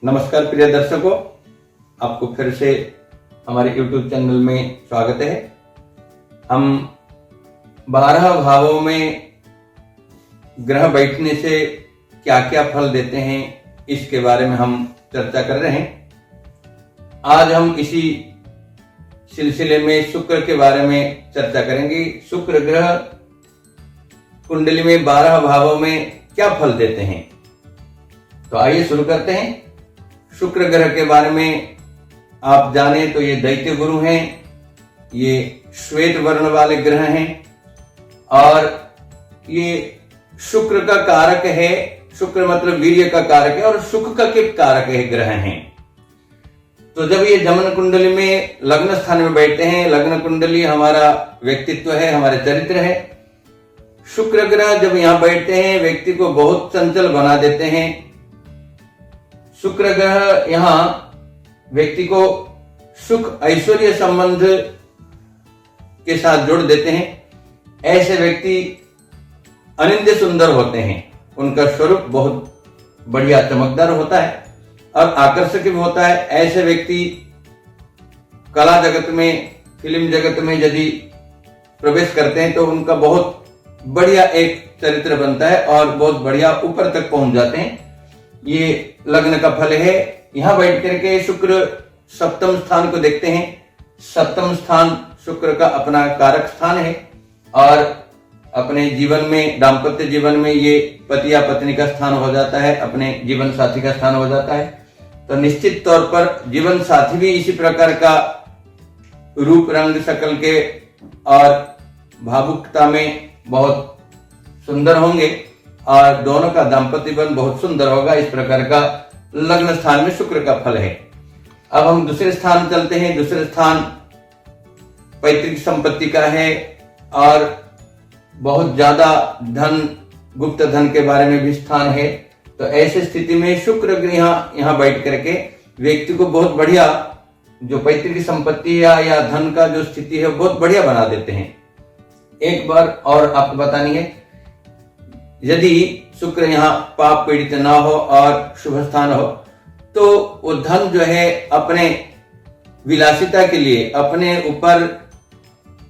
नमस्कार प्रिय दर्शकों, आपको फिर से हमारे YouTube चैनल में स्वागत है। हम 12 भावों में ग्रह बैठने से क्या क्या फल देते हैं इसके बारे में हम चर्चा कर रहे हैं। आज हम इसी सिलसिले में शुक्र के बारे में चर्चा करेंगे। शुक्र ग्रह कुंडली में 12 भावों में क्या फल देते हैं। तो आइए शुरू करते हैं। शुक्र ग्रह के बारे में आप जाने तो ये दैत्य गुरु हैं, ये श्वेत वर्ण वाले ग्रह हैं और ये शुक्र का कारक है। शुक्र मतलब वीर्य का कारक है और सुख का के कारक है ग्रह हैं। तो जब ये जमन कुंडली में लग्न स्थान में बैठते हैं, लग्न कुंडली हमारा व्यक्तित्व है, हमारे चरित्र है। शुक्र ग्रह जब यहां बैठते हैं व्यक्ति को बहुत चंचल बना देते हैं। शुक्र ग्रह यहां व्यक्ति को सुख ऐश्वर्य संबंध के साथ जोड़ देते हैं। ऐसे व्यक्ति अनिंद्य सुंदर होते हैं, उनका स्वरूप बहुत बढ़िया चमकदार होता है और आकर्षक भी होता है। ऐसे व्यक्ति कला जगत में, फिल्म जगत में यदि प्रवेश करते हैं तो उनका बहुत बढ़िया एक चरित्र बनता है और बहुत बढ़िया ऊपर तक पहुंच जाते हैं। ये लग्न का फल है। यहां बैठ करके शुक्र सप्तम स्थान को देखते हैं। सप्तम स्थान शुक्र का अपना कारक स्थान है और अपने जीवन में, दाम्पत्य जीवन में ये पति या पत्नी का स्थान हो जाता है, अपने जीवन साथी का स्थान हो जाता है। तो निश्चित तौर पर जीवन साथी भी इसी प्रकार का रूप रंग शक्ल के और भावुकता में बहुत सुंदर होंगे और दोनों का दाम्पत्य जीवन बहुत सुंदर होगा। इस प्रकार का लग्न स्थान में शुक्र का फल है। अब हम दूसरे स्थान चलते हैं। दूसरे स्थान पैतृक संपत्ति का है और बहुत ज्यादा धन, गुप्त धन के बारे में भी स्थान है। तो ऐसे स्थिति में शुक्र ग्रह यहाँ बैठ करके व्यक्ति को बहुत बढ़िया जो पैतृक संपत्ति या धन का जो स्थिति है बहुत बढ़िया बना देते हैं। एक बार और आपको बतानी है, यदि शुक्र यहाँ पाप पीड़ित ना हो और शुभ स्थान हो तो वो धन जो है अपने विलासिता के लिए, अपने ऊपर,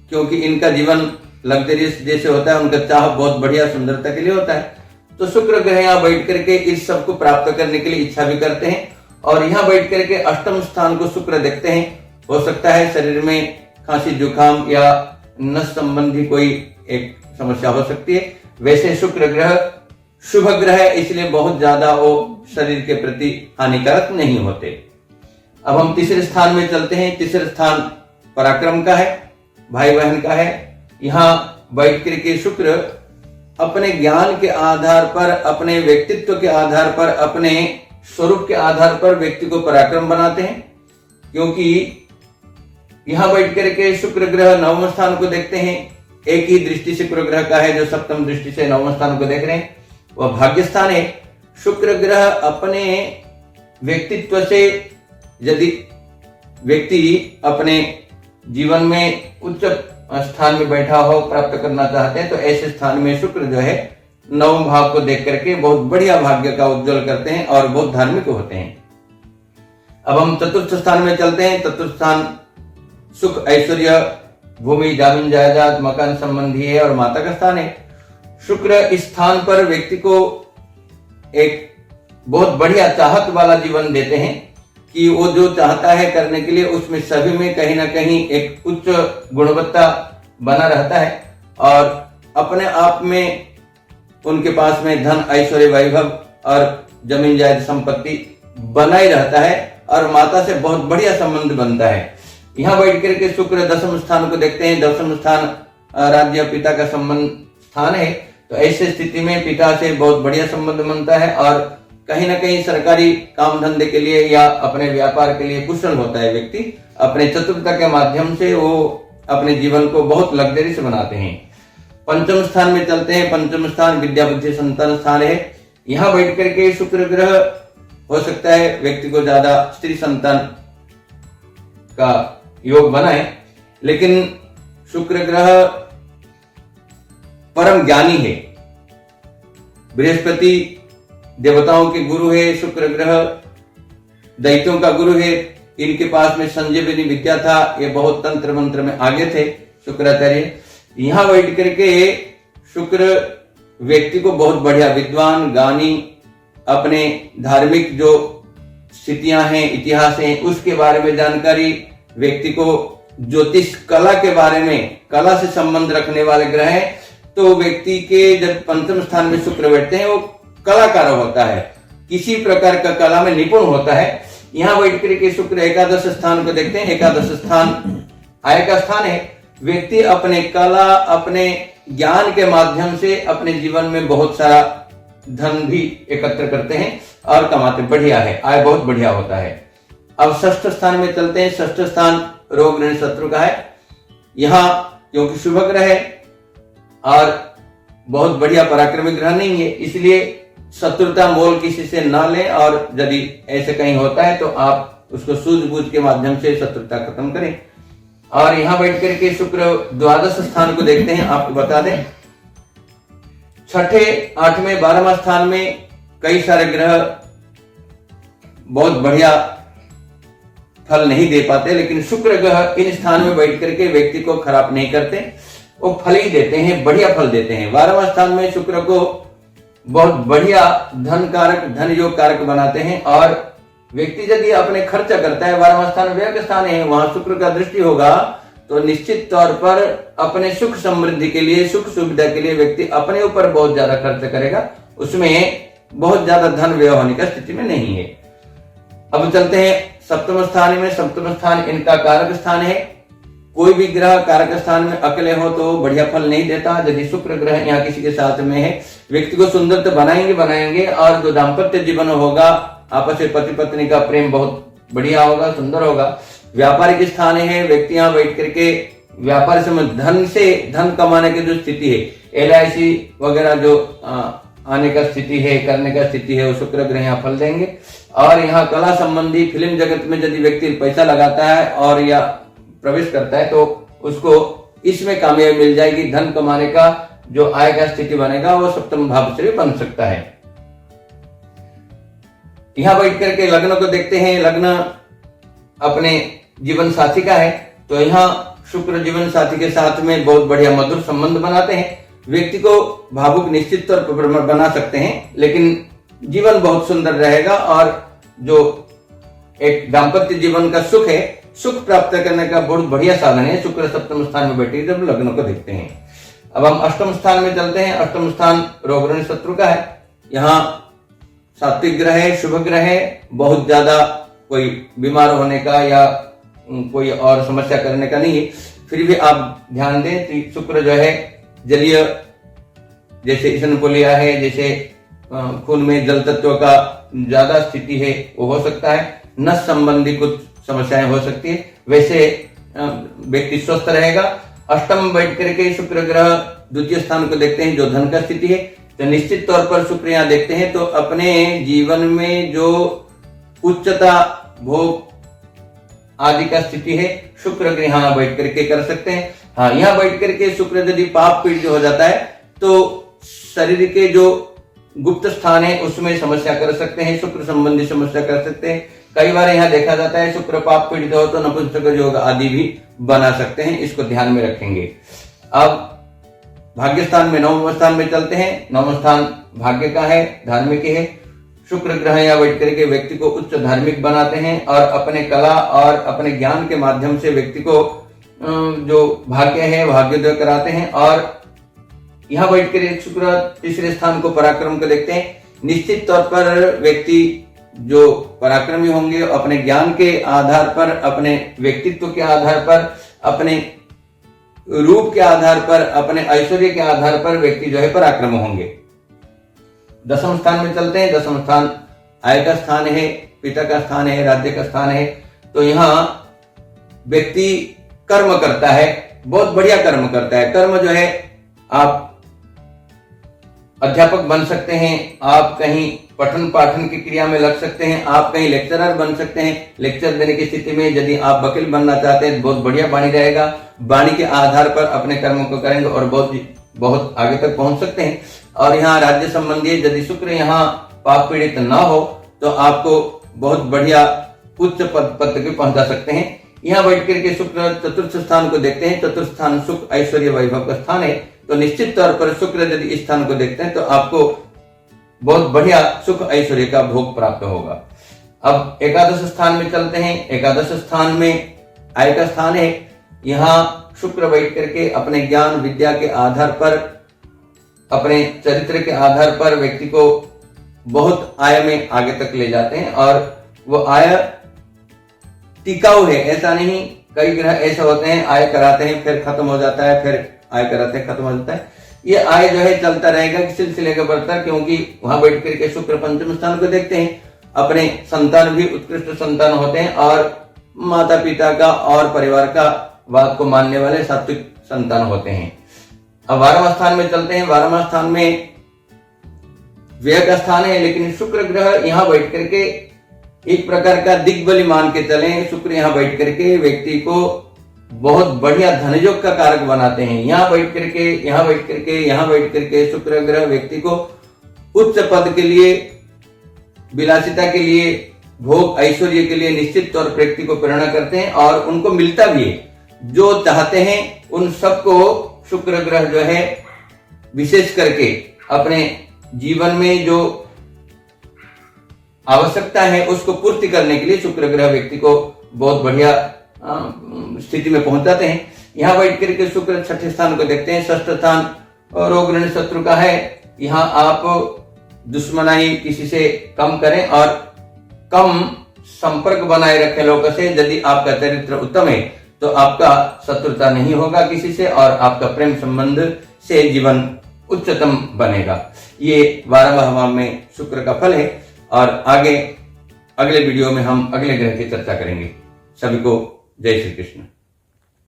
क्योंकि इनका जीवन लग्जरियस जैसे होता है, उनका चाह बहुत बढ़िया सुंदरता के लिए होता है। तो शुक्र ग्रह यहाँ बैठ करके इस सब को प्राप्त करने के लिए इच्छा भी करते हैं और यहाँ बैठ करके अष्टम स्थान को शुक्र देखते हैं। हो सकता है शरीर में खांसी जुकाम या नस संबंधी कोई एक समस्या हो सकती है। वैसे शुक्र ग्रह शुभ ग्रह है, इसलिए बहुत ज्यादा वो शरीर के प्रति हानिकारक नहीं होते। अब हम तीसरे स्थान में चलते हैं। तीसरे स्थान पराक्रम का है, भाई बहन का है। यहाँ बैठ करके शुक्र अपने ज्ञान के आधार पर, अपने व्यक्तित्व के आधार पर, अपने स्वरूप के आधार पर व्यक्ति को पराक्रम बनाते हैं। क्योंकि यहाँ बैठ करके शुक्र ग्रह नवम स्थान को देखते हैं। एक ही दृष्टि शुक्र ग्रह का है जो सप्तम दृष्टि से नवम स्थान को देख रहे हैं, वह भाग्य स्थान है। शुक्र ग्रह अपने व्यक्तित्व से, यदि व्यक्ति अपने जीवन में उच्च स्थान में बैठा हो, प्राप्त करना चाहते हैं, तो ऐसे स्थान में शुक्र जो है नवम भाव को देख करके बहुत बढ़िया भाग्य का उज्जवल करते हैं और बहुत धार्मिक होते हैं। अब हम चतुर्थ स्थान में चलते हैं। चतुर्थ स्थान सुख ऐश्वर्य, भूमि जमीन जायदाद मकान संबंधी है और माता का स्थान है। शुक्र इस स्थान पर व्यक्ति को एक बहुत बढ़िया चाहत वाला जीवन देते हैं कि वो जो चाहता है करने के लिए उसमें सभी में कहीं ना कहीं एक उच्च गुणवत्ता बना रहता है और अपने आप में उनके पास में धन ऐश्वर्य वैभव और जमीन जायदाद संपत्ति बना ही रहता है और माता से बहुत बढ़िया संबंध बनता है। यहाँ बैठ करके शुक्र दसम स्थान को देखते हैं। दसम स्थान राज्य पिता का संबंध स्थान है। तो ऐसे स्थिति में पिता से बहुत बढ़िया संबंध बनता है और कहीं ना कहीं सरकारी काम धंधे के लिए या अपने व्यापार के लिए कुशल होता है व्यक्ति। अपने चतुरता के माध्यम से वो अपने जीवन को बहुत लग्जरी से बनाते हैं। पंचम स्थान में चलते हैं। पंचम स्थान विद्या बुद्धि संतान स्थान है। यहाँ बैठ करके शुक्र ग्रह हो सकता है व्यक्ति को ज्यादा स्त्री संतान का योग बनाए, लेकिन शुक्र ग्रह परम ज्ञानी है। बृहस्पति देवताओं के गुरु है शुक्र ग्रह, दैत्यों का गुरु है। इनके पास में संजीवनी विद्या था, ये बहुत तंत्र मंत्र में आगे थे शुक्राचार्य। यहाँ बैठ करके शुक्र व्यक्ति को बहुत बढ़िया विद्वान, ज्ञानी, अपने धार्मिक जो स्थितियां हैं, इतिहास हैं, उसके बारे में जानकारी, व्यक्ति को ज्योतिष कला के बारे में, कला से संबंध रखने वाले ग्रह हैं। तो व्यक्ति के जब पंचम स्थान में शुक्र बैठते हैं, वो कलाकार होता है, किसी प्रकार का कला में निपुण होता है। यहाँ बैठ करके शुक्र एकादश स्थान को देखते हैं। एकादश स्थान आय का स्थान है। व्यक्ति अपने कला, अपने ज्ञान के माध्यम से अपने जीवन में बहुत सारा धन भी एकत्र करते हैं और कमाते, बढ़िया है, आय बहुत बढ़िया होता है। अब षष्ठ स्थान में चलते हैं। षष्ठ स्थान रोग ऋण शत्रु का है। यहाँ क्योंकि शुभ ग्रह है और बहुत बढ़िया पराक्रमी ग्रह नहीं है, इसलिए शत्रुता मोल किसी से ना लें, और यदि ऐसे कहीं होता है तो आप उसको सूझबूझ के माध्यम से शत्रुता खत्म करें। और यहां बैठ करके शुक्र द्वादश स्थान को देखते हैं। आपको बता दें, छठे, आठवें, 12वें स्थान में कई सारे ग्रह बहुत बढ़िया फल नहीं दे पाते, लेकिन शुक्र ग्रह इन स्थान में बैठ करके व्यक्ति को खराब नहीं करते, वो फल ही देते हैं, बढ़िया फल देते हैं। 12वें स्थान में शुक्र को बहुत बढ़िया धन कारक, धन योग कारक बनाते हैं। और व्यक्ति यदि अपने खर्चा करता है, 12वां स्थान व्यय का स्थान है, वहां शुक्र का दृष्टि होगा, तो निश्चित तौर पर अपने सुख समृद्धि के लिए, सुख सुविधा के लिए व्यक्ति अपने ऊपर बहुत ज्यादा खर्च करेगा, उसमें बहुत ज्यादा धन व्यय होने का स्थिति में नहीं है। अब चलते हैं सप्तम स्थान में। सप्तम स्थान इनका कारक स्थान है। कोई भी ग्रह कारक स्थान में अकेले हो तो बढ़िया फल नहीं देता। यदि शुक्र ग्रह यहाँ किसी के साथ में है, व्यक्ति को सुंदर तो बनाएंगे, और जो दाम्पत्य जीवन होगा, आपस में पति पत्नी का प्रेम बहुत बढ़िया होगा, सुंदर होगा। व्यापारिक स्थान है। व्यक्ति यहाँ बैठ करके व्यापार से धन कमाने की जो स्थिति है, LIC वगैरह जो आने का स्थिति है, करने का स्थिति है, वो शुक्र ग्रह यहाँ फल देंगे। और यहाँ कला संबंधी फिल्म जगत में यदि व्यक्ति पैसा लगाता है और या प्रवेश करता है, तो उसको इसमें कामयाबी मिल जाएगी। धन कमाने का जो आय का स्थिति बनेगा, वो सप्तम भाव से भी बन सकता है। यहां बैठ करके लग्न को देखते हैं। लग्न अपने जीवन साथी का है, तो यहाँ शुक्र जीवन साथी के साथ में बहुत बढ़िया मधुर संबंध बनाते हैं। व्यक्ति को भावुक निश्चित तौर पर बना सकते हैं, लेकिन जीवन बहुत सुंदर रहेगा। और जो एक दाम्पत्य जीवन का सुख है, सुख प्राप्त करने का बहुत बढ़िया साधन है। शुक्र सप्तम स्थान में बैठे जब लग्न को देखते हैं। अब हम अष्टम स्थान में चलते हैं। अष्टम स्थान रोग ऋण शत्रु का है। यहाँ सात्विक ग्रह है, शुभ ग्रह है, बहुत ज्यादा कोई बीमार होने का या कोई और समस्या करने का नहीं है। फिर भी आप ध्यान दें कि शुक्र जो है जलीय, जैसे इसनपुलिया है, जैसे खून में जल तत्व का ज्यादा स्थिति है, वो हो सकता है। नस संबंधी कुछ समस्याएं हो सकती है, वैसे व्यक्ति स्वस्थ रहेगा। अष्टम बैठ करके शुक्र ग्रह द्वितीय स्थान को देखते हैं, जो धन का स्थिति है, तो निश्चित तौर पर शुक्र यहाँ देखते हैं तो अपने जीवन में जो उच्चता, भोग आदि का स्थिति है, शुक्र ग्रह यहाँ बैठ करके कर सकते हैं। हाँ, यहाँ बैठ करके शुक्र यदि पाप पीड़ित हो जाता है तो शरीर के जो गुप्त स्थान है उसमें समस्या कर सकते हैं, शुक्र संबंधी समस्या कर सकते हैं। कई बार यहाँ देखा जाता है शुक्र पाप पीड़ित हो तो नपुंसक योग आदि भी बना सकते हैं, इसको ध्यान में रखेंगे। अब भाग्य स्थान में नवम स्थान में चलते हैं। नवम स्थान भाग्य का है, धार्मिक है। शुक्र ग्रह यहाँ बैठ करके व्यक्ति को उच्च धार्मिक बनाते हैं और अपने कला और अपने ज्ञान के माध्यम से व्यक्ति को जो भाग्य है भाग्योदय कराते हैं। और यहाँ बैठ कर शुक्र तीसरे स्थान को पराक्रम को देखते हैं। निश्चित तौर पर व्यक्ति जो पराक्रमी होंगे अपने ज्ञान के आधार पर, अपने व्यक्तित्व के आधार पर, अपने रूप के आधार पर, अपने ऐश्वर्य के आधार पर व्यक्ति जो है पराक्रम होंगे। दसम स्थान में चलते हैं। दसम स्थान आय का स्थान है, पिता का स्थान है, राज्य का स्थान है। तो यहाँ व्यक्ति कर्म करता है, बहुत बढ़िया कर्म करता है। कर्म जो है, आप अध्यापक बन सकते हैं, आप कहीं पठन पाठन की क्रिया में लग सकते हैं, आप कहीं लेक्चरर बन सकते हैं। लेक्चर देने की स्थिति में यदि आप वकील बनना चाहते हैं, बहुत बढ़िया वाणी रहेगा। वाणी के आधार पर अपने कर्मों को करेंगे और बहुत आगे तक पहुंच सकते हैं। और यहाँ राज्य संबंधी यदि शुक्र यहाँ पाप पीड़ित ना हो तो आपको बहुत बढ़िया उच्च पद तक पहुंचा सकते हैं। यहाँ बैठ करके शुक्र चतुर्थ स्थान को देखते हैं। चतुर्थ स्थान सुख ऐश्वर्य वैभव का स्थान है, तो निश्चित तौर पर शुक्र यदि इस स्थान को देखते हैं तो आपको बहुत बढ़िया सुख ऐश्वर्य का भोग प्राप्त होगा। अब एकादश स्थान में चलते हैं। एकादश स्थान में आय का स्थान है। यहाँ शुक्र बैठ करके अपने ज्ञान विद्या के आधार पर, अपने चरित्र के आधार पर व्यक्ति को बहुत आय में आगे तक ले जाते हैं, और वो आय टिकाऊ है। ऐसा नहीं, कई ग्रह ऐसे होते हैं आय कराते हैं फिर खत्म हो जाता है, फिर आय कराते हैं खत्म हो जाता है। ये आय जो है चलता रहेगा सिलसिले के बढ़ता, क्योंकि वहां बैठ करके शुक्र पंचम स्थान को देखते हैं। अपने संतान भी उत्कृष्ट संतान होते हैं और माता पिता का और परिवार का बात को मानने वाले सात्विक संतान होते हैं। अब 12वां स्थान में चलते हैं। 12वां स्थान में व्यय का स्थान है, लेकिन शुक्र ग्रह यहाँ बैठ करके एक प्रकार का दिग्बली मान के चलें। शुक्र यहाँ बैठ करके व्यक्ति को बहुत बढ़िया धनयोग का कारक बनाते हैं। यहाँ बैठ करके, यहाँ बैठ करके, यहाँ बैठ करके शुक्र ग्रह व्यक्ति को उच्च पद के लिए, विलासिता के लिए, भोग ऐश्वर्य के लिए निश्चित तौर पर व्यक्ति को प्रेरणा करते हैं, और उनको मिलता भी है। जो चाहते हैं उन सबको शुक्र ग्रह जो है विशेष करके अपने जीवन में जो आवश्यकता है उसको पूर्ति करने के लिए शुक्र ग्रह व्यक्ति को बहुत बढ़िया स्थिति में पहुंचाते हैं। यहाँ बैठ करके शुक्र छठे स्थान को देखते हैं। षष्ठ स्थान रोग ऋण शत्रु का है। यहाँ आप दुश्मनाई किसी से कम करें और कम संपर्क बनाए रखें लोगों से। यदि आपका चरित्र उत्तम है तो आपका शत्रुता नहीं होगा किसी से, और आपका प्रेम संबंध से जीवन उच्चतम बनेगा। ये 12वां भाव में शुक्र का फल है, और आगे अगले वीडियो में हम अगले ग्रह की चर्चा करेंगे। सभी को जय श्री कृष्ण।